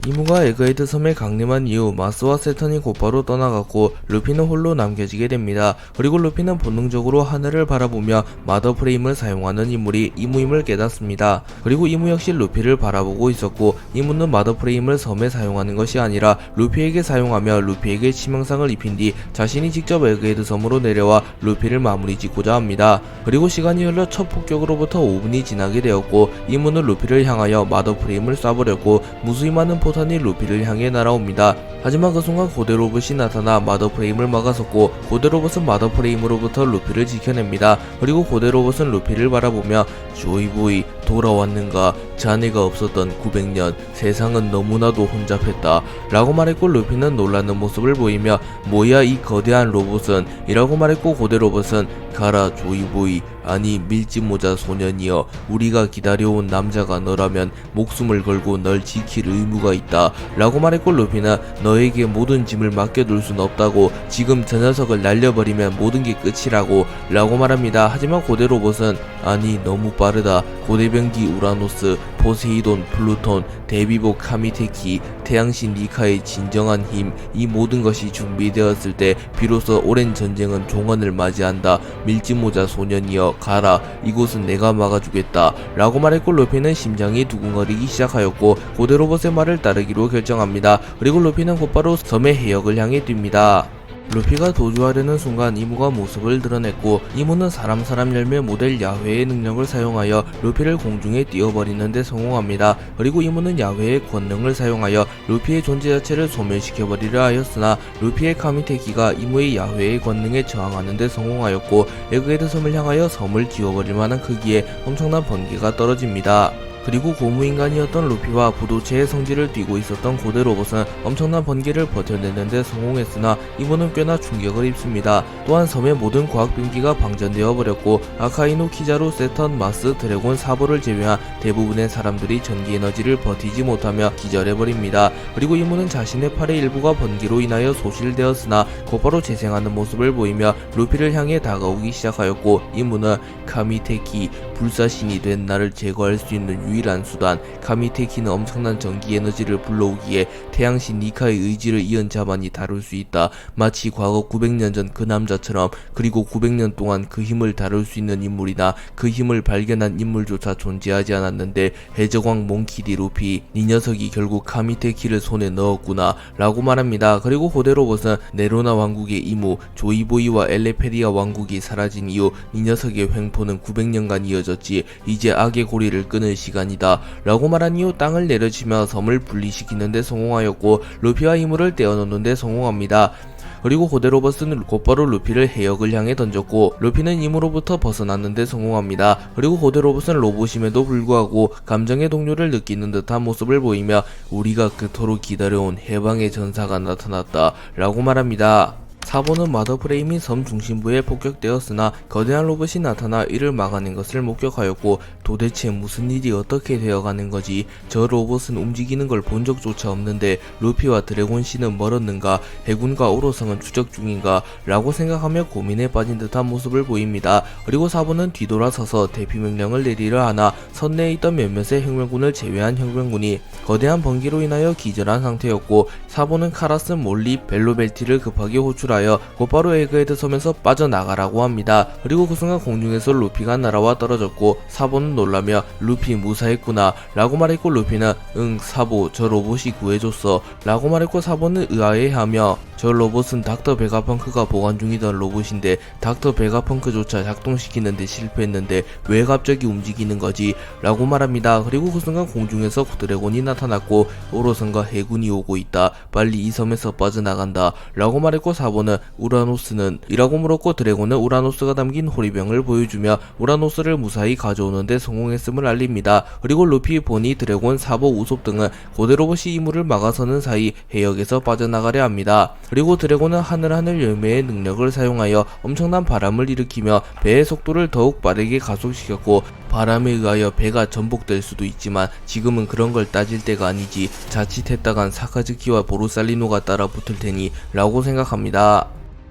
이무가 에그헤드 섬에 강림한 이후 마스와 세턴이 곧바로 떠나갔고 루피는 홀로 남겨지게 됩니다. 그리고 루피는 본능적으로 하늘을 바라보며 마더 프레임을 사용하는 인물이 이무임을 깨닫습니다. 그리고 이무 역시 루피를 바라보고 있었고 이무는 마더 프레임을 섬에 사용하는 것이 아니라 루피에게 사용하며 루피에게 치명상을 입힌 뒤 자신이 직접 에그헤드 섬으로 내려와 루피를 마무리 짓고자 합니다. 그리고 시간이 흘러 첫 폭격으로부터 5분이 지나게 되었고 이무는 루피를 향하여 마더 프레임을 쏴버렸고 무수히 많은 포탄이 루피를 향해 날아옵니다. 하지만 그 순간 고대 로봇이 나타나 마더 프레임을 막아섰고 고대 로봇은 마더 프레임으로부터 루피를 지켜냅니다. 그리고 고대 로봇은 루피를 바라보며 조이보이 돌아왔는가? 자네가 없었던 900년 세상은 너무나도 혼잡했다 라고 말했고 루피는 놀라는 모습을 보이며 뭐야 이 거대한 로봇은? 이라고 말했고 고대 로봇은 가라 조이보이 아니 밀짚모자 소년이여 우리가 기다려온 남자가 너라면 목숨을 걸고 널 지킬 의무가 있다 라고 말했고 루피는 너에게 모든 짐을 맡겨둘 순 없다고 지금 저 녀석을 날려버리면 모든 게 끝이라고 라고 말합니다. 하지만 고대 로봇은 아니 너무 빠르다 고대병기 우라노스 포세이돈 플루톤 대비복 카미테키 태양신 니카의 진정한 힘 이 모든 것이 준비되었을 때 비로소 오랜 전쟁은 종언을 맞이한다 밀짚모자 소년이여 가라 이곳은 내가 막아주겠다 라고 말했고 루피는 심장이 두근거리기 시작하였고 고대 로봇의 말을 따르기로 결정합니다. 그리고 루피는 곧바로 섬의 해역을 향해 뜁니다. 루피가 도주하려는 순간 이무가 모습을 드러냈고 이무는 사람 열매 모델 야훼의 능력을 사용하여 루피를 공중에 띄워버리는 데 성공합니다. 그리고 이무는 야훼의 권능을 사용하여 루피의 존재 자체를 소멸시켜버리려 하였으나 루피의 카미테키가 이무의 야훼의 권능에 저항하는 데 성공하였고 에그헤드 섬을 향하여 섬을 지워버릴 만한 크기의 엄청난 번개가 떨어집니다. 그리고 고무인간이었던 루피와 부도체의 성질을 띠고 있었던 고대 로봇은 엄청난 번개를 버텨내는데 성공했으나 이무는 꽤나 충격을 입습니다. 또한 섬의 모든 과학병기가 방전되어 버렸고 아카이노, 키자루, 세턴, 마스, 드래곤, 사보를 제외한 대부분의 사람들이 전기에너지를 버티지 못하며 기절해버립니다. 그리고 이무는 자신의 팔의 일부가 번개로 인하여 소실되었으나 곧바로 재생하는 모습을 보이며 루피를 향해 다가오기 시작하였고 이무는 카미테키, 불사신이 된 나를 제거할 수 있는 유일한 수단 카미테키는 엄청난 전기 에너지를 불러오기에 태양신 니카의 의지를 이은 자만이 다룰 수 있다. 마치 과거 900년 전 그 남자처럼 그리고 900년 동안 그 힘을 다룰 수 있는 인물이나 그 힘을 발견한 인물조차 존재하지 않았는데 해적왕 몽키디 루피 이 녀석이 결국 카미테키를 손에 넣었구나 라고 말합니다. 그리고 고대 로봇은 네로나 왕국의 이무 조이보이와 엘레페리아 왕국이 사라진 이후 이 녀석의 횡포는 900년간 이어졌지 이제 악의 고리를 끊을 시간이다 라고 말한 이후 땅을 내려치며 섬을 분리시키는 데 성공하였고 루피와 이무를 떼어놓는 데 성공합니다. 그리고 고대 로봇은 곧바로 루피를 해역을 향해 던졌고 루피는 이무로부터 벗어나는 데 성공합니다. 그리고 고대 로봇은 로봇임에도 불구하고 감정의 동요를 느끼는 듯한 모습을 보이며 우리가 그토록 기다려온 해방의 전사가 나타났다 라고 말합니다. 사보는 마더 프레임이 섬 중심부에 폭격되었으나 거대한 로봇이 나타나 이를 막아낸 것을 목격하였고 도대체 무슨 일이 어떻게 되어가는 거지? 저 로봇은 움직이는 걸 본 적조차 없는데 루피와 드래곤씨는 멀었는가? 해군과 오로성은 추적 중인가? 라고 생각하며 고민에 빠진 듯한 모습을 보입니다. 그리고 사보는 뒤돌아서서 대피명령을 내리려 하나 선내에 있던 몇몇의 혁명군을 제외한 혁명군이 거대한 번개로 인하여 기절한 상태였고 사보는 카라스, 몰리, 벨로벨티를 급하게 호출하여 곧바로 에그헤드 섬에서 빠져나가라고 합니다. 그리고 그 순간 공중에서 루피가 날아와 떨어졌고 사보는 놀라며 루피 무사했구나 라고 말했고 루피는 응 사보 저 로봇이 구해줬어 라고 말했고 사보는 의아해하며 저 로봇은 닥터 베가펑크가 보관 중이던 로봇인데 닥터 베가펑크조차 작동시키는데 실패했는데 왜 갑자기 움직이는 거지? 라고 말합니다. 그리고 그 순간 공중에서 드래곤이 나타났고 오로성과 해군이 오고 있다. 빨리 이 섬에서 빠져나간다 라고 말했고 사보는 우라노스는? 이라고 물었고 드래곤은 우라노스가 담긴 호리병을 보여주며 우라노스를 무사히 가져오는데 성공했음을 알립니다. 그리고 루피, 보니, 드래곤, 사보, 우솝 등은 고대 로봇이 이무를 막아서는 사이 해역에서 빠져나가려 합니다. 그리고 드래곤은 하늘 열매의 능력을 사용하여 엄청난 바람을 일으키며 배의 속도를 더욱 빠르게 가속시켰고 바람에 의하여 배가 전복될 수도 있지만 지금은 그런 걸 따질 때가 아니지 자칫했다간 사카즈키와 보루살리노가 따라 붙을 테니 라고 생각합니다.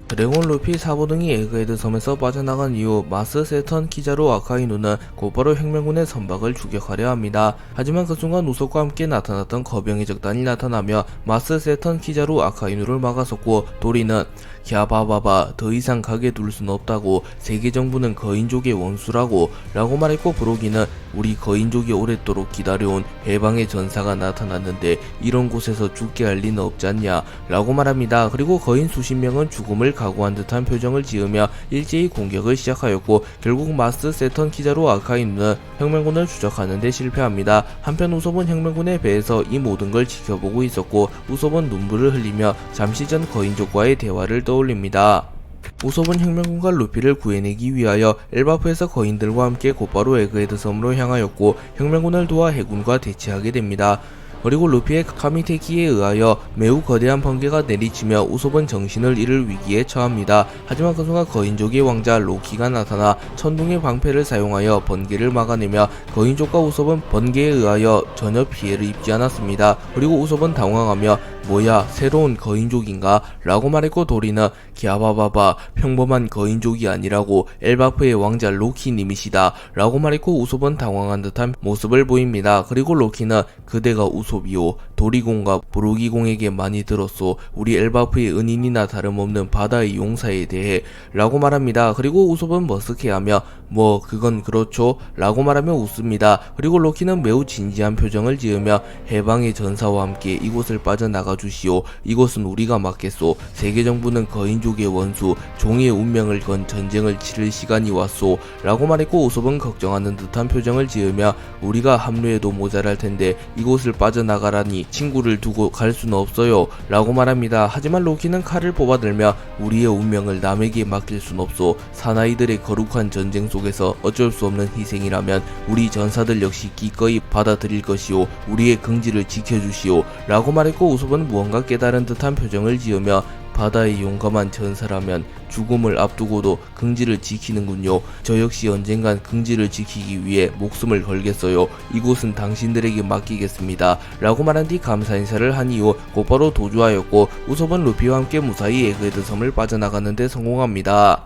드래곤 루피 사부 등이 에그헤드 섬에서 빠져나간 이후 마스 세턴 키자루 아카이누는 곧바로 혁명군의 선박을 추격하려 합니다. 하지만 그 순간 우석과 함께 나타났던 거병의 적단이 나타나며 마스 세턴 키자루 아카이누를 막아섰고, 도리는 갸바바바 더 이상 가게 둘 순 없다고, 세계 정부는 거인족의 원수라고 라고 말했고, 브로기는 우리 거인족이 오랫도록 기다려온 해방의 전사가 나타났는데 이런 곳에서 죽게 할 리는 없지 않냐 라고 말합니다. 그리고 거인 수십 명은 죽음을 각오한 듯한 표정을 지으며 일제히 공격을 시작하였고, 결국 마스 세턴 키자루 아카이누는 혁명군을 추적하는 데 실패합니다. 한편 우섭은 혁명군의 배에서 이 모든 걸 지켜보고 있었고, 우섭은 눈물을 흘리며 잠시 전 거인족과의 대화를 떠올립니다. 우섭은 혁명군과 루피를 구해내기 위하여 엘바프에서 거인들과 함께 곧바로 에그헤드 섬으로 향하였고, 혁명군을 도와 해군과 대치하게 됩니다. 그리고 루피의 카미테키에 의하여 매우 거대한 번개가 내리치며 우섭은 정신을 잃을 위기에 처합니다. 하지만 그 순간 거인족의 왕자 로키가 나타나 천둥의 방패를 사용하여 번개를 막아내며 거인족과 우섭은 번개에 의하여 전혀 피해를 입지 않았습니다. 그리고 우섭은 당황하며 뭐야, 새로운 거인족인가? 라고 말했고, 도리는 갸바바바 평범한 거인족이 아니라고 엘바프의 왕자 로키님이시다 라고 말했고, 우섭은 당황한 듯한 모습을 보입니다. 그리고 로키는 그대가 우섭이요, 도리공과 브로기공에게 많이 들었소. 우리 엘바프의 은인이나 다름없는 바다의 용사에 대해 라고 말합니다. 그리고 우섭은 머쓱해하며 뭐 그건 그렇죠 라고 말하며 웃습니다. 그리고 로키는 매우 진지한 표정을 지으며 해방의 전사와 함께 이곳을 빠져나가 주시오. 이곳은 우리가 맡겠소. 세계정부는 거인족의 원수, 종의 운명을 건 전쟁을 치를 시간이 왔소 라고 말했고, 우섭은 걱정하는 듯한 표정을 지으며 우리가 합류해도 모자랄 텐데 이곳을 빠져나가라니 친구를 두고 갈 수는 없어요 라고 말합니다. 하지만 로키는 칼을 뽑아들며 우리의 운명을 남에게 맡길 순 없소. 사나이들의 거룩한 전쟁 속에서 어쩔 수 없는 희생이라면 우리 전사들 역시 기꺼이 받아들일 것이오. 우리의 긍지를 지켜주시오 라고 말했고, 우섭은 무언가 깨달은 듯한 표정을 지으며 바다의 용감한 전사라면 죽음을 앞두고도 긍지를 지키는군요. 저 역시 언젠간 긍지를 지키기 위해 목숨을 걸겠어요. 이곳은 당신들에게 맡기겠습니다 라고 말한 뒤 감사 인사를 한 이후 곧바로 도주하였고, 우섭은 루피와 함께 무사히 에그헤드 섬을 빠져나가는 데 성공합니다.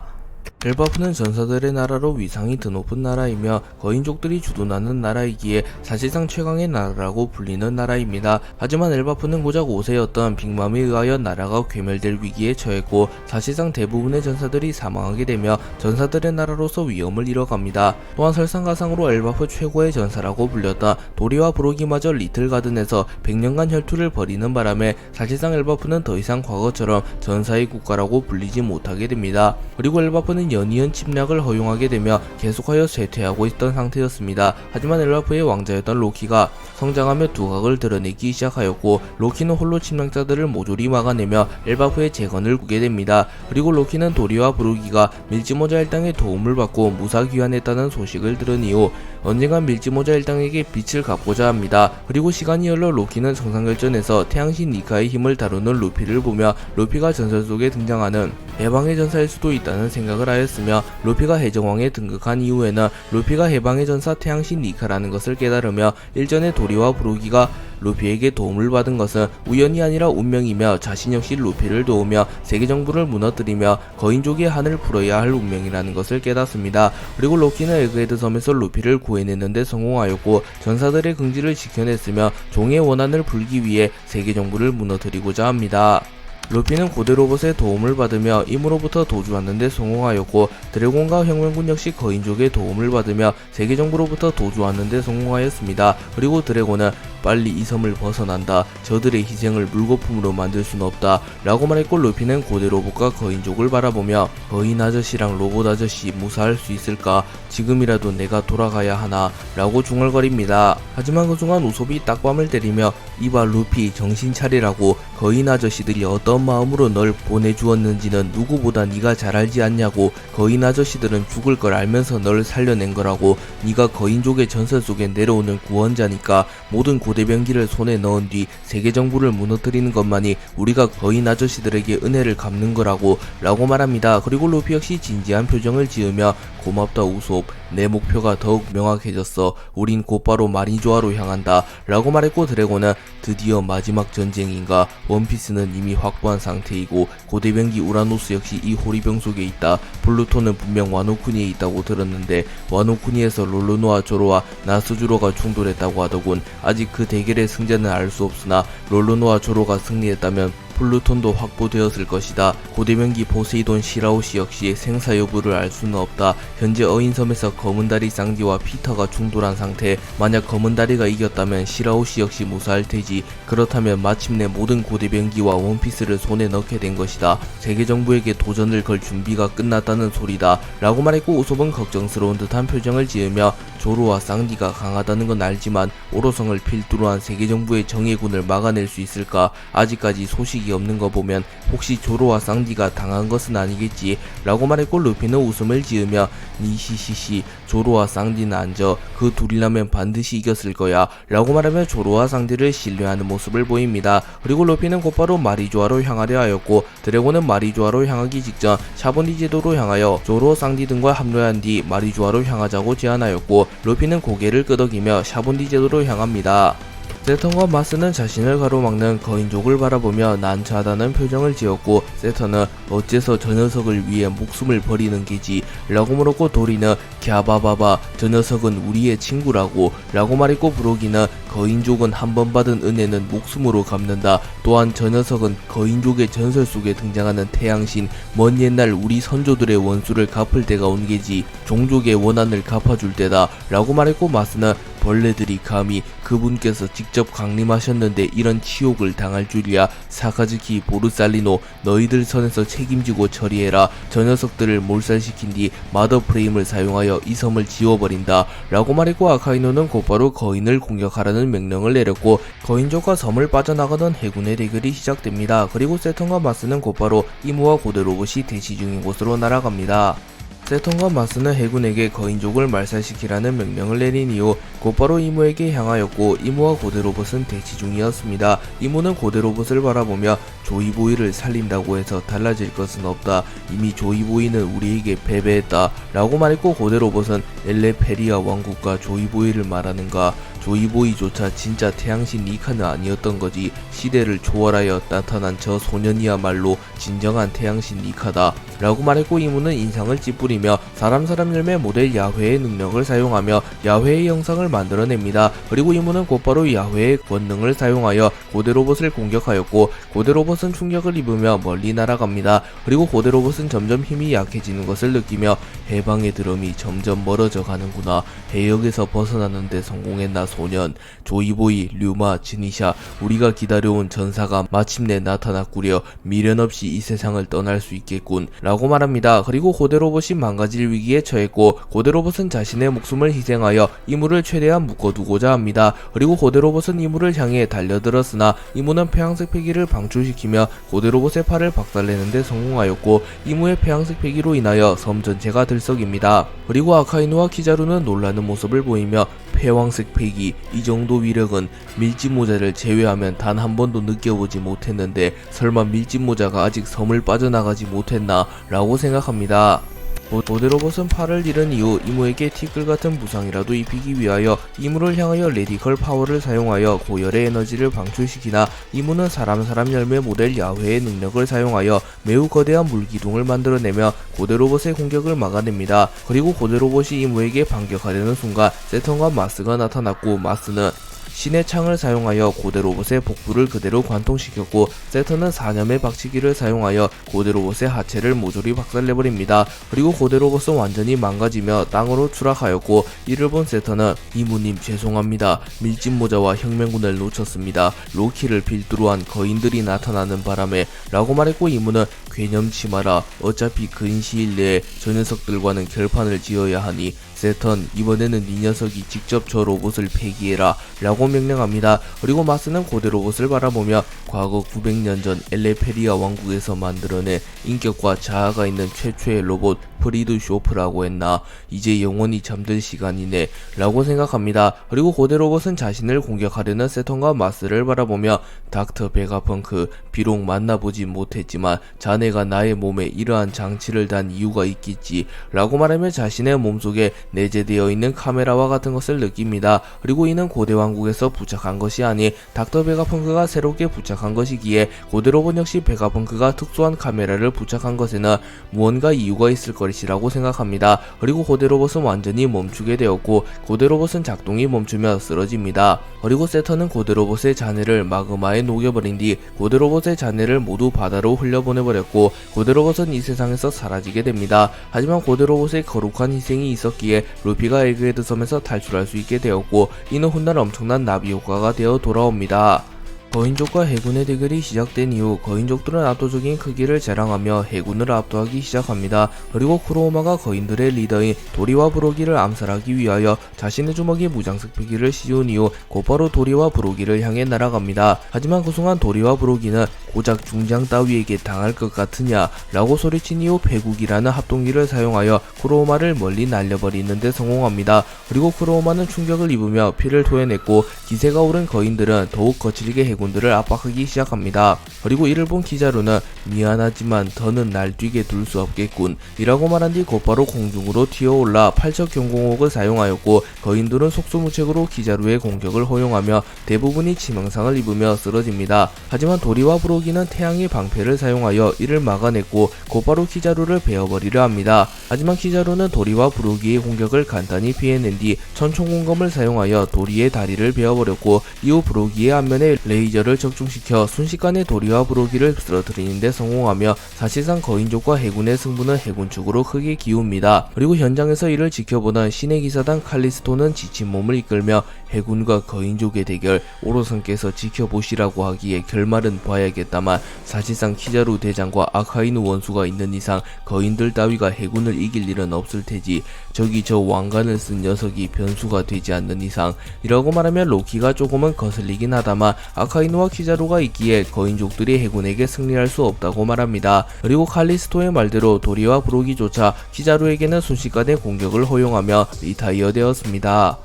엘바프는 전사들의 나라로 위상이 드높은 나라이며 거인족들이 주둔하는 나라이기에 사실상 최강의 나라라고 불리는 나라입니다. 하지만 엘바프는 고작 5세였던 빅맘에 의하여 나라가 괴멸될 위기에 처했고, 사실상 대부분의 전사들이 사망하게 되며 전사들의 나라로서 위엄을 잃어갑니다. 또한 설상가상으로 엘바프 최고의 전사라고 불렸던 도리와 브로기마저 리틀가든에서 100년간 혈투를 벌이는 바람에 사실상 엘바프는 더 이상 과거처럼 전사의 국가라고 불리지 못하게 됩니다. 그리고 엘바프는 연이은 침략을 허용하게 되며 계속하여 쇠퇴하고 있던 상태였습니다. 하지만 엘바프의 왕자였던 로키가 성장하며 두각을 드러내기 시작하였고, 로키는 홀로 침략자들을 모조리 막아내며 엘바프의 재건을 꾸게 됩니다. 그리고 로키는 도리와 브루기가 밀지모자 일당의 도움을 받고 무사귀환했다는 소식을 들은 이후 언젠간 밀지모자 일당에게 빛을 갚고자 합니다. 그리고 시간이 흘러 로키는 정상결전에서 태양신 니카의 힘을 다루는 루피를 보며 루피가 전설 속에 등장하는 해방의 전사일 수도 있다는 생각을 하였으며, 루피가 해적왕에 등극한 이후에는 루피가 해방의 전사 태양신 니카라는 것을 깨달으며 일전에 도리와 브루기가 루피에게 도움을 받은 것은 우연이 아니라 운명이며 자신 역시 루피를 도우며 세계정부를 무너뜨리며 거인족의 한을 풀어야 할 운명이라는 것을 깨닫습니다. 그리고 로키는 에그헤드 섬에서 루피를 구해내는데 성공하였고, 전사들의 긍지를 지켜냈으며 종의 원한을 풀기 위해 세계정부를 무너뜨리고자 합니다. 루피는 고대 로봇의 도움을 받으며 임으로부터 도주하는데 성공하였고, 드래곤과 혁명군 역시 거인족의 도움을 받으며 세계정부로부터 도주하는데 성공하였습니다. 그리고 드래곤은 빨리 이 섬을 벗어난다. 저들의 희생을 물거품으로 만들 순 없다 라고 말했고, 루피는 고대 로봇과 거인족을 바라보며 거인 아저씨랑 로봇 아저씨 무사할 수 있을까? 지금이라도 내가 돌아가야 하나? 라고 중얼거립니다. 하지만 그 순간 우섭이 딱밤을 때리며 이봐 루피, 정신 차리라고. 거인 아저씨들이 어떤 마음으로 널 보내주었는지는 누구보다 네가 잘 알지 않냐고. 거인 아저씨들은 죽을 걸 알면서 널 살려낸 거라고. 네가 거인족의 전설 속에 내려오는 구원자니까 모든 고대변기를 손에 넣은 뒤 세계 정부를 무너뜨리는 것만이 우리가 거인 아저씨들에게 은혜를 갚는 거라고 라고 말합니다. 그리고 루피 역시 진지한 표정을 지으며 고맙다 우솝, 내 목표가 더욱 명확해졌어. 우린 곧바로 마리조아로 향한다 라고 말했고, 드래곤은 드디어 마지막 전쟁인가? 원피스는 이미 확보한 상태이고 고대변기 우라노스 역시 이 호리병 속에 있다. 플루토는 분명 와노쿠니에 있다고 들었는데 와노쿠니에서 롤로노와 조로와 나스주로가 충돌했다고 하더군. 아직 그 대결의 승자는 알 수 없으나 롤로노와 조로가 승리했다면 플루톤도 확보되었을 것이다. 고대변기 포세이돈 시라오시 역시 생사 여부를 알 수는 없다. 현재 어인섬에서 검은다리 쌍디와 피터가 충돌한 상태. 만약 검은다리가 이겼다면 시라오시 역시 무사할 테지. 그렇다면 마침내 모든 고대변기와 원피스를 손에 넣게 된 것이다. 세계 정부에게 도전을 걸 준비가 끝났다는 소리다 라고 말했고, 우솝은 걱정스러운 듯한 표정을 지으며 조로와 쌍디가 강하다는 건 알지만 오로성을 필두로 한 세계 정부의 정예군을 막아낼 수 있을까? 아직까지 소식이 없는 거 보면 혹시 조로와 쌍디가 당한 것은 아니겠지 라고 말했고, 루피는 웃음을 지으며 니시시시, 조로와 쌍디는 앉아. 그 둘이라면 반드시 이겼을 거야 라고 말하며 조로와 쌍디를 신뢰하는 모습을 보입니다. 그리고 루피는 곧바로 마리조아로 향하려 하였고, 드래곤은 마리조아로 향하기 직전 샤보니 제도로 향하여 조로, 쌍디 등과 합류한 뒤 마리조아로 향하자고 제안하였고, 루피는 고개를 끄덕이며 샤보니 제도로 향합니다. 세턴과 마스는 자신을 가로막는 거인족을 바라보며 난처하다는 표정을 지었고, 세턴은 어째서 저 녀석을 위해 목숨을 버리는 게지 라고 물었고, 도리는 갸바바바, 저 녀석은 우리의 친구라고 라고 말했고, 브로기는 거인족은 한 번 받은 은혜는 목숨으로 갚는다. 또한 저 녀석은 거인족의 전설 속에 등장하는 태양신, 먼 옛날 우리 선조들의 원수를 갚을 때가 온 게지. 종족의 원한을 갚아줄 때다 라고 말했고, 마스는 벌레들이 감히 그분께서 직접 강림하셨는데 이런 치욕을 당할 줄이야. 사카즈키, 보르살리노, 너희들 선에서 책임지고 처리해라. 저 녀석들을 몰살시킨 뒤 마더 프레임을 사용하여 이 섬을 지워버린다 라고 말했고, 아카이노는 곧바로 거인을 공격하라는 명령을 내렸고, 거인족과 섬을 빠져나가던 해군의 대결이 시작됩니다. 그리고 세턴과 마스는 곧바로 이무와 고대 로봇이 대치 중인 곳으로 날아갑니다. 세턴과 마스는 해군에게 거인족을 말살시키라는 명령을 내린 이후 곧바로 이무에게 향하였고, 이무와 고대 로봇은 대치 중이었습니다. 이무는 고대 로봇을 바라보며 조이보이를 살린다고 해서 달라질 것은 없다. 이미 조이보이는 우리에게 패배했다 라고 말했고, 고대 로봇은 엘레페리아 왕국과 조이보이를 말하는가? 조이보이조차 진짜 태양신 니카는 아니었던 거지. 시대를 초월하여 나타난 저 소년이야말로 진정한 태양신 니카다 라고 말했고, 이무는 인상을 찌푸리며 사람 열매 모델 야훼의 능력을 사용하며 야훼의 영상을 만들어냅니다. 그리고 이무는 곧바로 야훼의 권능을 사용하여 고대 로봇을 공격하였고, 고대 로봇은 충격을 입으며 멀리 날아갑니다. 그리고 고대 로봇은 점점 힘이 약해지는 것을 느끼며 해방의 드럼이 점점 멀어져 가는구나. 해역에서 벗어나는데 성공했나 소년. 조이보이, 류마, 지니샤, 우리가 기다려온 전사가 마침내 나타났구려. 미련 없이 이 세상을 떠날 수 있겠군 라고 말합니다. 그리고 고대 로봇이 망가질 위기에 처했고, 고대 로봇은 자신의 목숨을 희생하여 이무를 최대한 묶어두고자 합니다. 그리고 고대 로봇은 이무를 향해 달려들었으나 이무는 폐왕색 폐기를 방출시키며 고대 로봇의 팔을 박살내는데 성공하였고, 이무의 폐왕색 폐기로 인하여 섬 전체가 들썩입니다. 그리고 아카이누와 키자루는 놀라는 모습을 보이며 폐왕색 폐기, 이 정도 위력은 밀짚모자를 제외하면 단 한 번도 느껴보지 못했는데 설마 밀짚모자가 아직 섬을 빠져나가지 못했나 라고 생각합니다. 고대 로봇은 팔을 잃은 이후 이무에게 티끌 같은 부상이라도 입히기 위하여 이무를 향하여 레디컬 파워를 사용하여 고열의 에너지를 방출시키나, 이무는 사람 열매 모델 야훼의 능력을 사용하여 매우 거대한 물기둥을 만들어내며 고대 로봇의 공격을 막아냅니다. 그리고 고대 로봇이 이무에게 반격하려는 순간 세턴과 마스가 나타났고, 마스는 신의 창을 사용하여 고대 로봇의 복부를 그대로 관통시켰고, 세턴은 사념의 박치기를 사용하여 고대 로봇의 하체를 모조리 박살내버립니다. 그리고 고대 로봇은 완전히 망가지며 땅으로 추락하였고, 이를 본 세턴은 이무님 죄송합니다. 밀짚모자와 혁명군을 놓쳤습니다. 로키를 필두로 한 거인들이 나타나는 바람에 라고 말했고, 이무는 괴념치 마라. 어차피 근 시일 내에 저 녀석들과는 결판을 지어야 하니 세턴, 이번에는 네 녀석이 직접 저 로봇을 폐기해라 라고 명령합니다. 그리고 마스는 고대 로봇을 바라보며 과거 900년 전 엘레페리아 왕국에서 만들어낸 인격과 자아가 있는 최초의 로봇 프리드 쇼프라고 했나, 이제 영원히 잠들 시간이네 라고 생각합니다. 그리고 고대 로봇은 자신을 공격하려는 세턴과 마스를 바라보며 닥터 베가펑크, 비록 만나보지 못했지만 자네가 나의 몸에 이러한 장치를 단 이유가 있겠지 라고 말하며 자신의 몸속에 내재되어 있는 카메라와 같은 것을 느낍니다. 그리고 이는 고대 왕국에서 부착한 것이 아닌 닥터 베가펑크가 새롭게 부착한 것이기에 고대 로봇 역시 베가펑크가 특수한 카메라를 부착한 것에는 무언가 이유가 있을 것이라고 생각합니다. 그리고 고대 로봇은 완전히 멈추게 되었고 고대 로봇은 작동이 멈추며 쓰러집니다. 그리고 세턴은 고대 로봇의 잔해를 마그마에 녹여버린 뒤 고대 로봇의 잔해를 모두 바다로 흘려보내버렸고 고대 로봇은 이 세상에서 사라지게 됩니다. 하지만 고대 로봇의 거룩한 희생이 있었기에 루피가 에그헤드 섬에서 탈출할 수 있게 되었고 이는 훗날 엄청난 나비 효과가 되어 돌아옵니다. 거인족과 해군의 대결이 시작된 이후 거인족들은 압도적인 크기를 자랑하며 해군을 압도하기 시작합니다. 그리고 쿠로우마가 거인들의 리더인 도리와 브로기를 암살하기 위하여 자신의 주먹에 무장색 표기를 씌운 이후 곧바로 도리와 브로기를 향해 날아갑니다. 하지만 그 순간 도리와 브로기는 고작 중장 따위에게 당할 것 같으냐 라고 소리친 이후 패국이라는 합동기를 사용하여 쿠로우마를 멀리 날려버리는 데 성공합니다. 그리고 쿠로우마는 충격을 입으며 피를 토해냈고 기세가 오른 거인들은 더욱 거칠게 해군들을 압박하기 시작합니다. 그리고 이를 본 키자루는 미안하지만 더는 날뛰게 둘 수 없겠군 이라고 말한 뒤 곧바로 공중으로 튀어올라 팔척 경공옥을 사용하였고 거인들은 속수무책으로 키자루의 공격을 허용하며 대부분이 치명상을 입으며 쓰러집니다. 하지만 도리와 브로기는 태양의 방패를 사용하여 이를 막아냈고 곧바로 키자루를 베어버리려 합니다. 하지만 키자루는 도리와 브로기의 공격을 간단히 피해낸 뒤 천총공검을 사용하여 도리의 다리를 베어버렸고 이후 브로기의 안면에 레이저를 적중시켜 순식간에 도리와 브로기를 쓰러뜨리는 데 성공하며 사실상 거인족과 해군의 승부는 해군 측으로 크게 기웁니다. 그리고 현장에서 이를 지켜보던 신의 기사단 칼리스토는 지친 몸을 이끌며 해군과 거인족의 대결 오로선께서 지켜보시라고 하기에 결말은 봐야겠다만 사실상 키자루 대장과 아카이누 원수가 있는 이상 거인들 따위가 해군을 이길 일은 없을 테지, 저기 저 왕관을 쓴 녀석이 변수가 되지 않는 이상 이라고 말하며 로키가 조금은 거슬리긴 하다만 아카이누와 키자루가 있기에 거인족들이 해군에게 승리할 수 없다고 말합니다. 그리고 칼리스토의 말대로 도리와 브로기조차 키자루에게는 순식간에 공격을 허용하며 리타이어 되었습니다.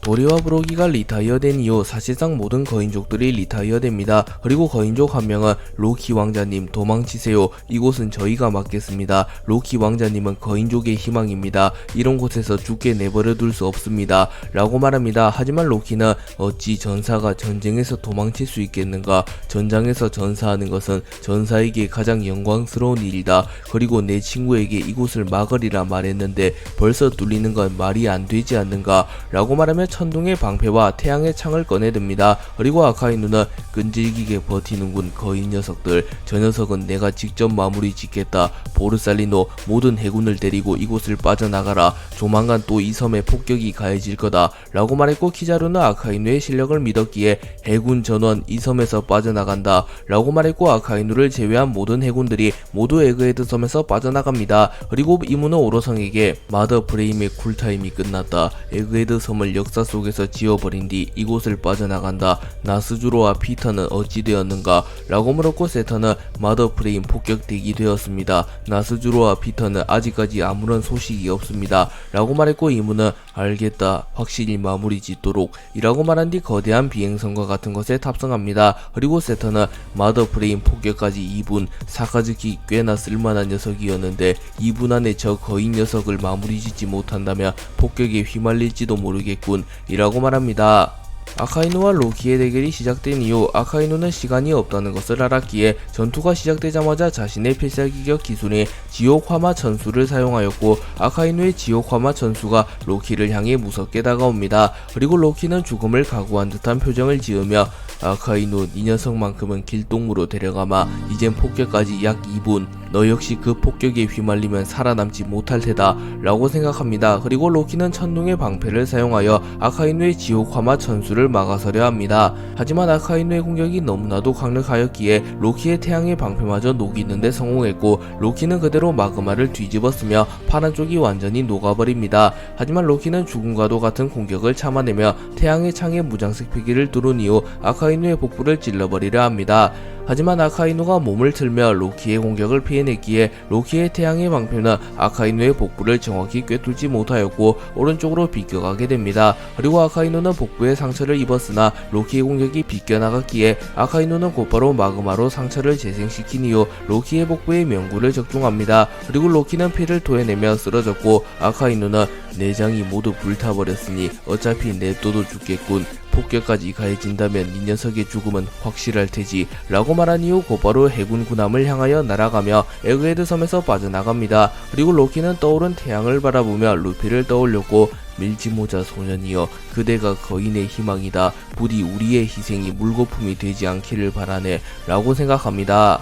도리와 브로기가 리타이어 된 이후 사실상 모든 거인족들이 리타이어 됩니다. 그리고 거인족 한 명은 로키 왕자님 도망치세요. 이곳은 저희가 맡겠습니다. 로키 왕자님은 거인족의 희망입니다. 이런 곳에서 죽게 내버려 둘 수 없습니다. 라고 말합니다. 하지만 로키는 어찌 전사가 전쟁에서 도망칠 수 있겠는가? 전장에서 전사하는 것은 전사에게 가장 영광스러운 일이다. 그리고 내 친구에게 이곳을 막으리라 말했는데 벌써 뚫리는 건 말이 안 되지 않는가? 라고 말하며 천둥의 방패와 태양의 창을 꺼내듭니다. 그리고 아카이누는 끈질기게 버티는군 거인 녀석들. 저 녀석은 내가 직접 마무리 짓겠다. 보르살리노 모든 해군을 데리고 이곳을 빠져나가라. 조만간 또 이 섬에 폭격이 가해질 거다. 라고 말했고 키자루는 아카이누의 실력을 믿었기에 해군 전원 이 섬에서 빠져나간다. 라고 말했고 아카이누를 제외한 모든 해군들이 모두 에그헤드 섬에서 빠져나갑니다. 그리고 이무는 오로성에게 마더 프레임의 쿨타임이 끝났다. 에그헤드 섬을 역사 속에서 지워버린 뒤 이곳을 빠져나간다. 나스주로와 피터는 어찌 되었는가? 라고 물었고 세턴은 마더 프레임 폭격되기 되었습니다. 나스주로와 피터는 아직까지 아무런 소식이 없습니다. 라고 말했고 이무는 알겠다. 확실히 마무리 짓도록 이라고 말한 뒤 거대한 비행선과 같은 것에 탑승합니다. 그리고 세턴은 마더 프레임 폭격까지 2분, 사카즈키 꽤나 쓸만한 녀석이었는데 2분 안에 저 거인 녀석을 마무리 짓지 못한다면 폭격에 휘말릴지도 모르겠군 이라고 말합니다. 아카이누와 로키의 대결이 시작된 이후 아카이누는 시간이 없다는 것을 알았기에 전투가 시작되자마자 자신의 필살기격 기술인 지옥화마 천수를 사용하였고 아카이누의 지옥화마 천수가 로키를 향해 무섭게 다가옵니다. 그리고 로키는 죽음을 각오한 듯한 표정을 지으며 아카이누 이 녀석만큼은 길동무로 데려가마. 이젠 폭격까지 약 2분 너 역시 그 폭격에 휘말리면 살아남지 못할 테다 라고 생각합니다. 그리고 로키는 천둥의 방패를 사용하여 아카이누의 지옥화마 천수를 막아서려 합니다. 하지만 아카이누의 공격이 너무나도 강력하였기에 로키의 태양의 방패마저 녹이는데 성공했고, 로키는 그대로 마그마를 뒤집었으며 파란 쪽이 완전히 녹아버립니다. 하지만 로키는 죽음과도 같은 공격을 참아내며 태양의 창에 무장색 피기를 뚫은 이후 아카이누의 복부를 찔러버리려 합니다. 하지만 아카이누가 몸을 틀며 로키의 공격을 피해냈기에 로키의 태양의 방패는 아카이누의 복부를 정확히 꿰뚫지 못하였고 오른쪽으로 비껴가게 됩니다. 그리고 아카이누는 복부에 상처를 입었으나 로키의 공격이 비껴나갔기에 아카이누는 곧바로 마그마로 상처를 재생시킨 이후 로키의 복부에 명구를 적중합니다. 그리고 로키는 피를 토해내며 쓰러졌고, 아카이누는 내장이 모두 불타버렸으니 어차피 냅둬도 죽겠군. 폭격까지 가해진다면 이 녀석의 죽음은 확실할 테지 라고 말한 이후 곧바로 해군 군함을 향하여 날아가며 에그헤드 섬에서 빠져나갑니다. 그리고 로키는 떠오른 태양을 바라보며 루피를 떠올렸고, 밀지모자 소년이여, 그대가 거인의 희망이다. 부디 우리의 희생이 물거품이 되지 않기를 바라네 라고 생각합니다.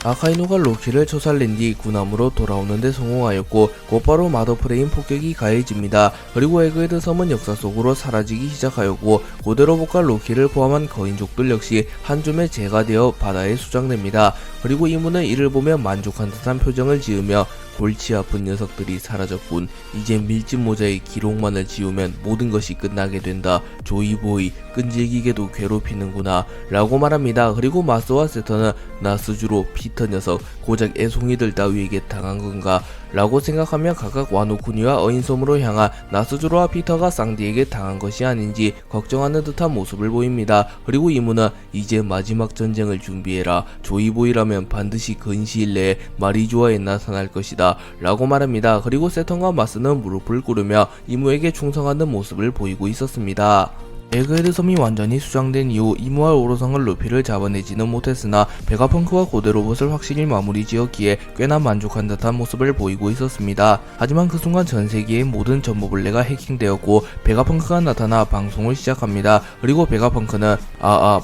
아카이누가 로키를 초살낸 뒤 군함으로 돌아오는데 성공하였고 곧바로 마더프레임 폭격이 가해집니다. 그리고 에그헤드 섬은 역사 속으로 사라지기 시작하였고 고대로봇과 로키를 포함한 거인족들 역시 한 줌의 재가 되어 바다에 수장됩니다. 그리고 이문은 이를 보며 만족한 듯한 표정을 지으며 골치 아픈 녀석들이 사라졌군. 이제 밀짚모자의 기록만을 지우면 모든 것이 끝나게 된다. 조이보이, 끈질기게도 괴롭히는구나 라고 말합니다. 그리고 마스와 세터는 나스주로 피터 녀석, 고작 애송이들 따위에게 당한 건가 라고 생각하며 각각 와노쿠니와 어인섬으로 향한 나스주로와 피터가 쌍디에게 당한 것이 아닌지 걱정하는 듯한 모습을 보입니다. 그리고 이문은 이제 마지막 전쟁을 준비해라. 조이보이라면 반드시 근시일 내에 마리조아에 나타날 것이다 라고 말합니다. 그리고 세턴과 마스는 무릎을 꿇으며 이무에게 충성하는 모습을 보이고 있었습니다. 에그헤드 섬이 완전히 수장된 이후 이무와 오로성은 루피를 잡아내지는 못했으나 베가펑크와 고대로봇을 확실히 마무리 지었기에 꽤나 만족한 듯한 모습을 보이고 있었습니다. 하지만 그 순간 전세계의 모든 전모블레가 해킹되었고 베가펑크가 나타나 방송을 시작합니다. 그리고 베가펑크는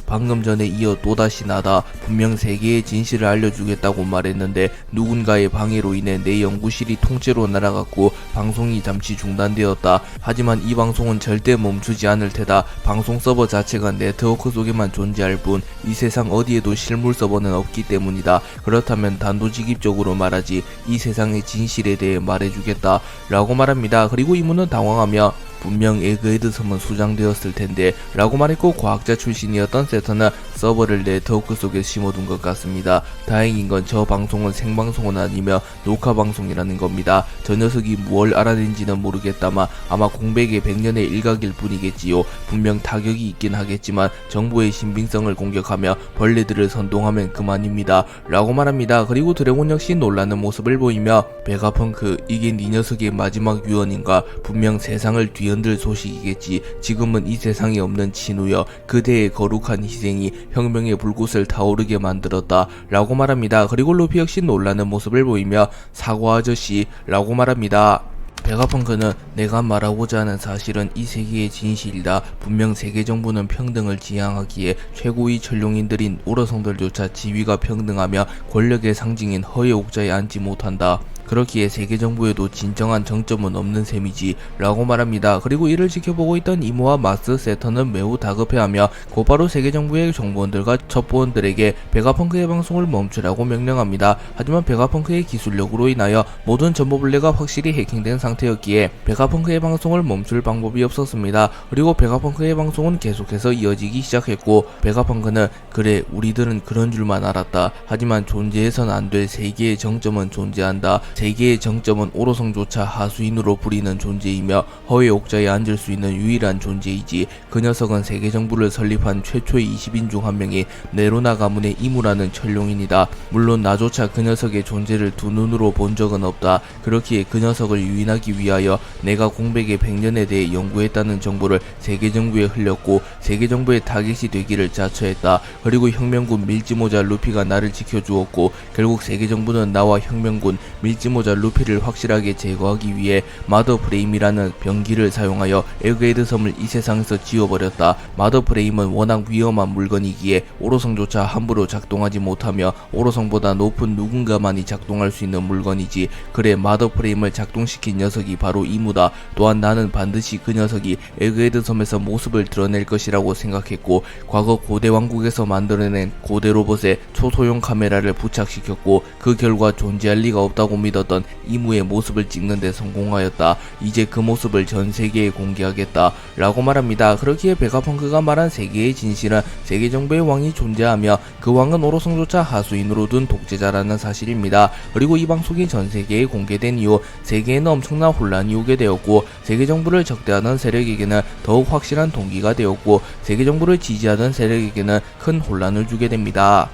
방금 전에 이어 또다시 나다. 분명 세계의 진실을 알려주겠다고 말했는데 누군가의 방해로 인해 내 연구실이 통째로 날아갔고 방송이 잠시 중단되었다. 하지만 이 방송은 절대 멈추지 않을 테다. 방송 서버 자체가 네트워크 속에만 존재할 뿐 이 세상 어디에도 실물 서버는 없기 때문이다. 그렇다면 단도직입적으로 말하지, 이 세상의 진실에 대해 말해주겠다 라고 말합니다. 그리고 이문은 당황하며 분명 에그헤드 섬은 수장되었을 텐데 라고 말했고, 과학자 출신이었던 세터는 서버를 네트워크 속에 심어둔 것 같습니다. 다행인 건 저 방송은 생방송은 아니며 녹화방송이라는 겁니다. 저 녀석이 무얼 알아낸지는 모르겠다만 아마 공백의 100년의 일각일 뿐이겠지요. 분명 타격이 있긴 하겠지만 정보의 신빙성을 공격하며 벌레들을 선동하면 그만입니다 라고 말합니다. 그리고 드래곤 역시 놀라는 모습을 보이며 베가펑크, 이게 네 녀석의 마지막 유언인가? 분명 세상을 뒤흔들 소식이겠지. 지금은 이 세상에 없는 친우여, 그대의 거룩한 희생이 혁명의 불꽃을 타오르게 만들었다 라고 말합니다. 그리고 루피 역시 놀라는 모습을 보이며 사과 아저씨 라고 말합니다. 베가펑크는 내가 말하고자 하는 사실은 이 세계의 진실이다. 분명 세계 정부는 평등을 지향하기에 최고위 전룡인들인 오러성들조차 지위가 평등하며 권력의 상징인 허의 옥자에 앉지 못한다. 그렇기에 세계정부에도 진정한 정점은 없는 셈이지 라고 말합니다. 그리고 이를 지켜보고 있던 이모와 마스, 세터는 매우 다급해하며 곧바로 세계정부의 정보원들과 첩보원들에게 베가펑크의 방송을 멈추라고 명령합니다. 하지만 베가펑크의 기술력으로 인하여 모든 정보블레가 확실히 해킹된 상태였기에 베가펑크의 방송을 멈출 방법이 없었습니다. 그리고 베가펑크의 방송은 계속해서 이어지기 시작했고, 베가펑크는 그래, 우리들은 그런 줄만 알았다. 하지만 존재해선 안 될 세계의 정점은 존재한다. 세계의 정점은 오로성조차 하수인으로 부리는 존재이며 허의 옥자에 앉을 수 있는 유일한 존재이지. 그 녀석은 세계정부를 설립한 최초의 20인 중 한 명인 네로나 가문의 이무라는 천룡인이다. 물론 나조차 그 녀석의 존재를 두 눈으로 본 적은 없다. 그렇기에 그 녀석을 유인하기 위하여 내가 공백의 100년에 대해 연구했다는 정보를 세계정부에 흘렸고 세계정부의 타겟이 되기를 자처했다. 그리고 혁명군 밀짚모자 루피가 나를 지켜주었고 결국 세계정부는 나와 혁명군 밀짚모자 잊지모자 루피를 확실하게 제거하기 위해 마더프레임이라는 병기를 사용하여 에그헤드 섬을 이 세상에서 지워버렸다. 마더프레임은 워낙 위험한 물건이기에 오로성조차 함부로 작동하지 못하며 오로성보다 높은 누군가만이 작동할 수 있는 물건이지. 그래 마더프레임을 작동시킨 녀석이 바로 이무다. 또한 나는 반드시 그 녀석이 에그헤드 섬에서 모습을 드러낼 것이라고 생각했고, 과거 고대 왕국에서 만들어낸 고대 로봇에 초소형 카메라를 부착시켰고, 그 결과 존재할 리가 없다고 믿었던 이무의 모습을 찍는 데 성공하였다. 이제 그 모습을 전 세계에 공개하겠다 라고 말합니다. 그렇기에 베가펑크가 말한 세계의 진실은 세계 정부의 왕이 존재하며 그 왕은 오로성조차 하수인으로 둔 독재자라는 사실입니다. 그리고 이 방송이 전 세계에 공개된 이후 세계에는 엄청난 혼란이 오게 되었고, 세계 정부를 적대하는 세력에게는 더욱 확실한 동기가 되었고, 세계 정부를 지지하는 세력에게는 큰 혼란을 주게 됩니다.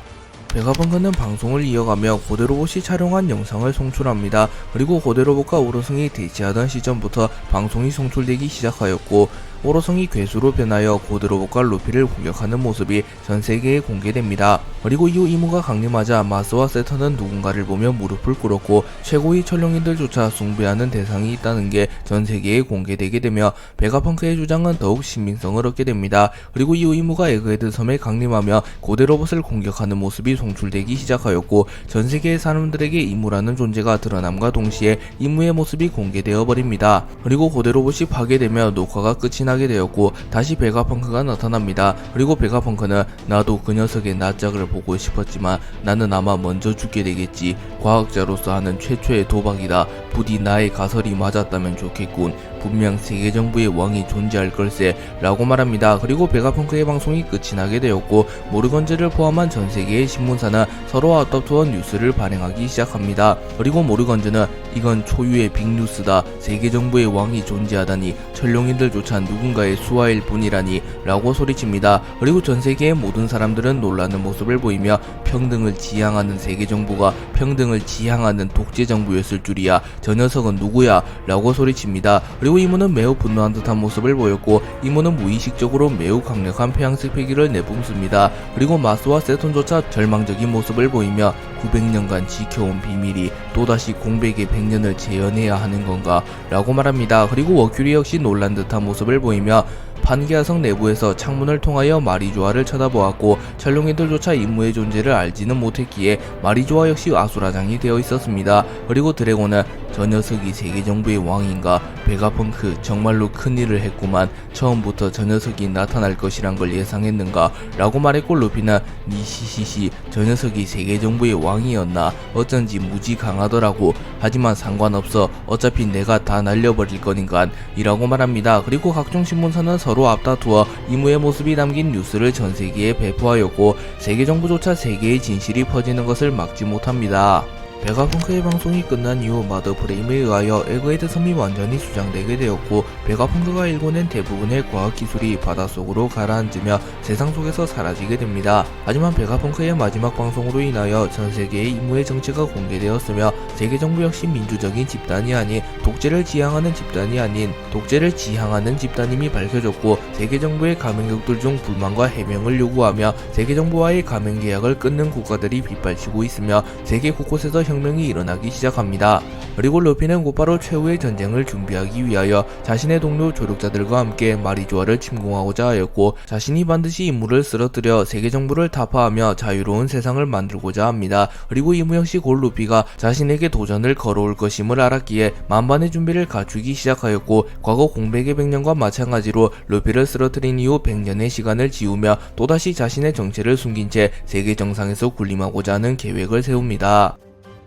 베가펑크는 방송을 이어가며 고대 로봇이 촬영한 영상을 송출합니다. 그리고 고대 로봇과 오로성이 대치하던 시점부터 방송이 송출되기 시작하였고, 오로성이 괴수로 변하여 고대 로봇과 루피를 공격하는 모습이 전 세계에 공개됩니다. 그리고 이후 이무가 강림하자 마스와 세턴은 누군가를 보며 무릎을 꿇었고, 최고의 천룡인들조차 숭배하는 대상이 있다는 게 전 세계에 공개되게 되며 베가펑크의 주장은 더욱 신빙성을 얻게 됩니다. 그리고 이후 이무가 에그헤드 섬에 강림하며 고대 로봇을 공격하는 모습이 송출되기 시작하였고, 전 세계의 사람들에게 이무라는 존재가 드러남과 동시에 이무의 모습이 공개되어 버립니다. 그리고 고대 로봇이 파괴되며 녹화가 끝이 나게 되었고, 다시 베가펑크가 나타납니다. 그리고 베가펑크는 나도 그 녀석의 낯짝을 보고 싶었지만 나는 아마 먼저 죽게 되겠지. 과학자로서 하는 최초의 도박이다. 부디 나의 가설이 맞았다면 좋겠군. 분명 세계 정부의 왕이 존재할 걸세 라고 말합니다. 그리고 베가펑크의 방송이 끝이 나게 되었고, 모르건즈를 포함한 전 세계의 신문사는 서로 앞다투어 뉴스를 발행하기 시작합니다. 그리고 모르건즈는 이건 초유의 빅뉴스다. 세계 정부의 왕이 존재하다니 천룡인들조차 누군가의 수하일 뿐이라니 라고 소리칩니다. 그리고 전 세계의 모든 사람들은 놀라는 모습을 보이며 평등을 지향하는 세계 정부가 평등을 지향하는 독재 정부였을 줄이야. 저 녀석은 누구야? 라고 소리칩니다. 그리고 이무는 매우 분노한 듯한 모습을 보였고, 이무는 무의식적으로 매우 강력한 폐양식 패기를 내뿜습니다. 그리고 마스와 세톤조차 절망적인 모습을 보이며 900년간 지켜온 비밀이 또다시 공백의 100년을 재현해야 하는 건가? 라고 말합니다. 그리고 워큐리 역시 놀란 듯한 모습을 보이며 판게아성 내부에서 창문을 통하여 마리조아를 쳐다보았고, 천룡이들조차 임무의 존재를 알지는 못했기에 마리조아 역시 아수라장이 되어 있었습니다. 그리고 드래곤은 저 녀석이 세계정부의 왕인가? 베가펑크 정말로 큰일을 했구만. 처음부터 저 녀석이 나타날 것이란 걸 예상했는가? 라고 말했고, 루피는 니시시시 저 녀석이 세계정부의 왕이었나? 어쩐지 무지 강하더라고. 하지만 상관없어. 어차피 내가 다 날려버릴 거니깐 이라고 말합니다. 그리고 각종 신문사는 서로 앞다투어 이무의 모습이 담긴 뉴스를 전 세계에 배포하였고, 세계 정부조차 세계의 진실이 퍼지는 것을 막지 못합니다. 베가펑크의 방송이 끝난 이후 마더프레임에 의하여 에그헤드 섬이 완전히 수장되게 되었고, 베가펑크가 일궈낸 대부분의 과학기술이 바닷속으로 가라앉으며 세상 속에서 사라지게 됩니다. 하지만 베가펑크의 마지막 방송으로 인하여 전 세계의 임무의 정체가 공개되었으며, 세계 정부 역시 민주적인 집단이 아닌 독재를 지향하는 집단이 아닌 독재를 지향하는 집단임이 밝혀졌고, 세계 정부의 가맹국들 중 불만과 해명을 요구하며 세계 정부와의 가맹 계약을 끊는 국가들이 빗발치고 있으며 세계 곳곳에서 혁명이 일어나기 시작합니다. 그리고 루피는 곧바로 최후의 전쟁을 준비하기 위하여 자신의 동료 조력자들과 함께 마리조아를 침공하고자 하였고, 자신이 반드시 임무를 쓰러뜨려 세계 정부를 타파하며 자유로운 세상을 만들고자 합니다. 그리고 이무 역시 곧 루피가 자신에게 도전을 걸어올 것임을 알았기에 만반의 준비를 갖추기 시작하였고, 과거 공백의 100년과 마찬가지로 루피를 쓰러뜨린 이후 100년의 시간을 지우며 또다시 자신의 정체를 숨긴 채 세계 정상에서 군림하고자 하는 계획을 세웁니다.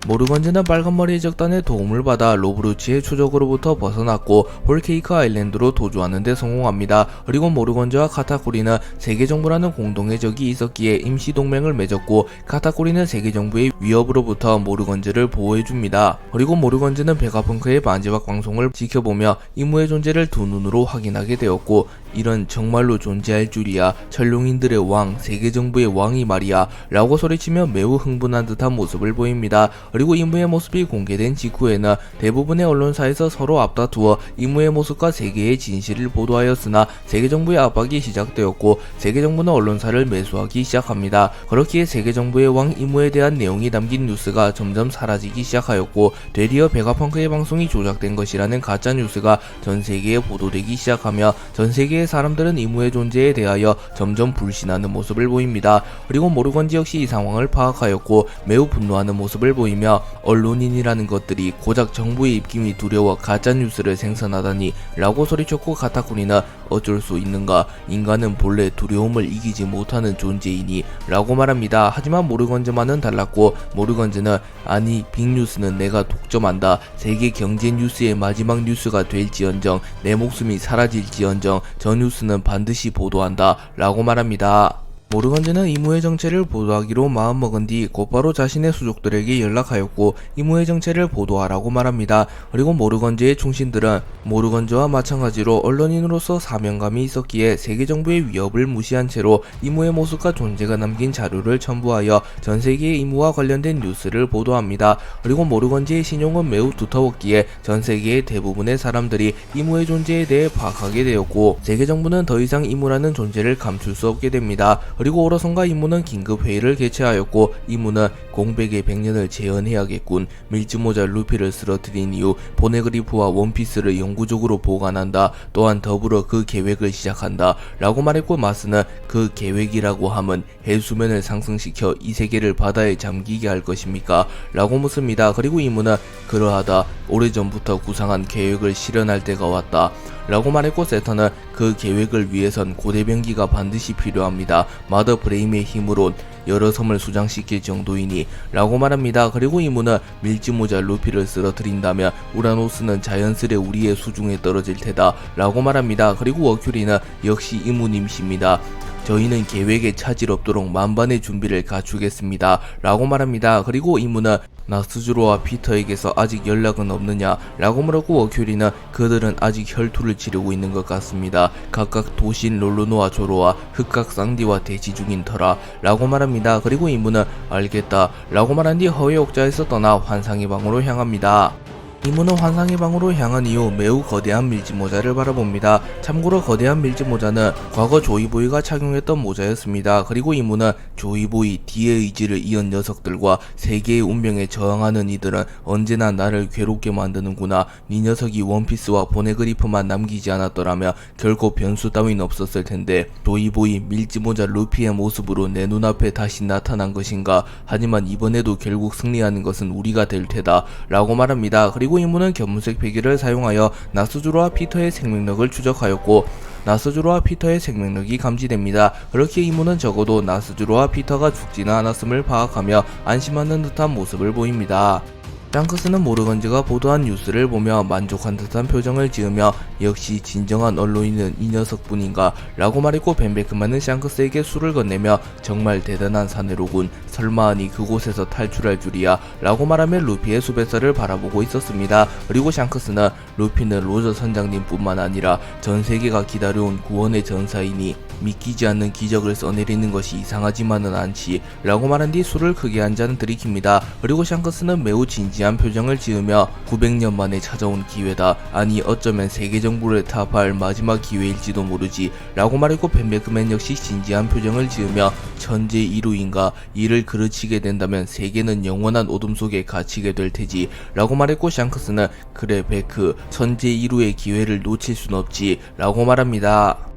모르건즈는 빨간머리의 적단의 도움을 받아 로브루치의 추적으로부터 벗어났고 홀케이크 아일랜드로 도주하는 데 성공합니다. 그리고 모르건즈와 카타쿠리는 세계정부라는 공동의 적이 있었기에 임시동맹을 맺었고, 카타쿠리는 세계정부의 위협으로부터 모르건즈를 보호해줍니다. 그리고 모르건즈는 베가펑크의 마지막 방송을 지켜보며 임무의 존재를 두 눈으로 확인하게 되었고, 이런 정말로 존재할 줄이야. 천룡인들의 왕, 세계정부의 왕이 말이야 라고 소리치며 매우 흥분한 듯한 모습을 보입니다. 그리고 이무의 모습이 공개된 직후에는 대부분의 언론사에서 서로 앞다투어 이무의 모습과 세계의 진실을 보도하였으나 세계 정부의 압박이 시작되었고 세계 정부는 언론사를 매수하기 시작합니다. 그렇기에 세계 정부의 왕 이무에 대한 내용이 담긴 뉴스가 점점 사라지기 시작하였고 되리어 베가펑크의 방송이 조작된 것이라는 가짜 뉴스가 전 세계에 보도되기 시작하며 전 세계의 사람들은 이무의 존재에 대하여 점점 불신하는 모습을 보입니다. 그리고 모르건지 역시 이 상황을 파악하였고 매우 분노하는 모습을 보이며 언론인이라는 것들이 고작 정부의 입김이 두려워 가짜 뉴스를 생산하다니 라고 소리쳤고 가타쿠리는 어쩔 수 있는가, 인간은 본래 두려움을 이기지 못하는 존재이니 라고 말합니다. 하지만 모르건즈만은 달랐고 모르건즈는 아니 빅뉴스는 내가 독점한다. 세계 경제 뉴스의 마지막 뉴스가 될지언정 내 목숨이 사라질지언정 저 뉴스는 반드시 보도한다 라고 말합니다. 모르건즈는 이무의 정체를 보도하기로 마음먹은 뒤 곧바로 자신의 수족들에게 연락하였고 이무의 정체를 보도하라고 말합니다. 그리고 모르건즈의 충신들은 모르건즈와 마찬가지로 언론인으로서 사명감이 있었기에 세계 정부의 위협을 무시한 채로 이무의 모습과 존재가 남긴 자료를 첨부하여 전 세계의 이무와 관련된 뉴스를 보도합니다. 그리고 모르건즈의 신용은 매우 두터웠기에 전 세계의 대부분의 사람들이 이무의 존재에 대해 파악하게 되었고 세계 정부는 더 이상 이무라는 존재를 감출 수 없게 됩니다. 그리고 오로선과 이무는 긴급 회의를 개최하였고 이무는 공백의 100년을 재현해야겠군. 밀짚모자 루피를 쓰러뜨린 이후 포네그리프와 원피스를 영구적으로 보관한다. 또한 더불어 그 계획을 시작한다 라고 말했고 마스는 그 계획이라고 함은 해수면을 상승시켜 이 세계를 바다에 잠기게 할 것입니까? 라고 묻습니다. 그리고 이무는 그러하다. 오래전부터 구상한 계획을 실현할 때가 왔다 라고 말했고 세터는 그 계획을 위해선 고대병기가 반드시 필요합니다. 마더 브레임의 힘으론 여러 섬을 수장시킬 정도이니 라고 말합니다. 그리고 이무는 밀짚모자 루피를 쓰러뜨린다면 우라노스는 자연스레 우리의 수중에 떨어질 테다 라고 말합니다. 그리고 워큐리는 역시 이무님이십니다. 저희는 계획에 차질 없도록 만반의 준비를 갖추겠습니다 라고 말합니다. 그리고 이무는 나스주로와 피터에게서 아직 연락은 없느냐 라고 물었고 워큐리는 그들은 아직 혈투를 치르고 있는 것 같습니다. 각각 도신 롤로노와 조로와 흑각 쌍디와 대치 중인 터라 라고 말합니다. 그리고 이무는 알겠다 라고 말한 뒤 허회 옥자에서 떠나 환상의 방으로 향합니다. 이무는 환상의 방으로 향한 이후 매우 거대한 밀짚모자를 바라봅니다. 참고로 거대한 밀짚모자는 과거 조이보이가 착용했던 모자였습니다. 그리고 이무는 조이보이, D의 의지를 이은 녀석들과 세계의 운명에 저항하는 이들은 언제나 나를 괴롭게 만드는구나. 네 녀석이 원피스와 보네그리프만 남기지 않았더라면 결코 변수 따윈 없었을 텐데 조이보이, 밀짚모자 루피의 모습으로 내 눈앞에 다시 나타난 것인가. 하지만 이번에도 결국 승리하는 것은 우리가 될 테다 라고 말합니다. 그리고 이무는 견문색 베개를 사용하여 나스주로와 피터의 생명력을 추적하였고 나스주로와 피터의 생명력이 감지됩니다. 그렇게 이무는 적어도 나스주로와 피터가 죽지는 않았음을 파악하며 안심하는 듯한 모습을 보입니다. 샹크스는 모르건즈가 보도한 뉴스를 보며 만족한 듯한 표정을 지으며 역시 진정한 언론인은 이 녀석뿐인가 라고 말했고 벤베크만은 샹크스에게 술을 건네며 정말 대단한 사내로군. 설마하니 그곳에서 탈출할 줄이야 라고 말하며 루피의 수배사를 바라보고 있었습니다. 그리고 샹크스는 루피는 로저 선장님 뿐만 아니라 전 세계가 기다려온 구원의 전사이니 믿기지 않는 기적을 써내리는 것이 이상하지만은 않지 라고 말한 뒤 술을 크게 한 잔 들이킵니다. 그리고 샹크스는 매우 진지한 표정을 지으며 900년 만에 찾아온 기회다. 아니 어쩌면 세계 정부를 타파할 마지막 기회일지도 모르지 라고 말했고 벤베크맨 역시 진지한 표정을 지으며 천재 이루인가. 이를 그르치게 된다면 세계는 영원한 어둠 속에 갇히게 될 테지 라고 말했고 샹크스는 그래 베크 천재 이루의 기회를 놓칠 순 없지 라고 말합니다.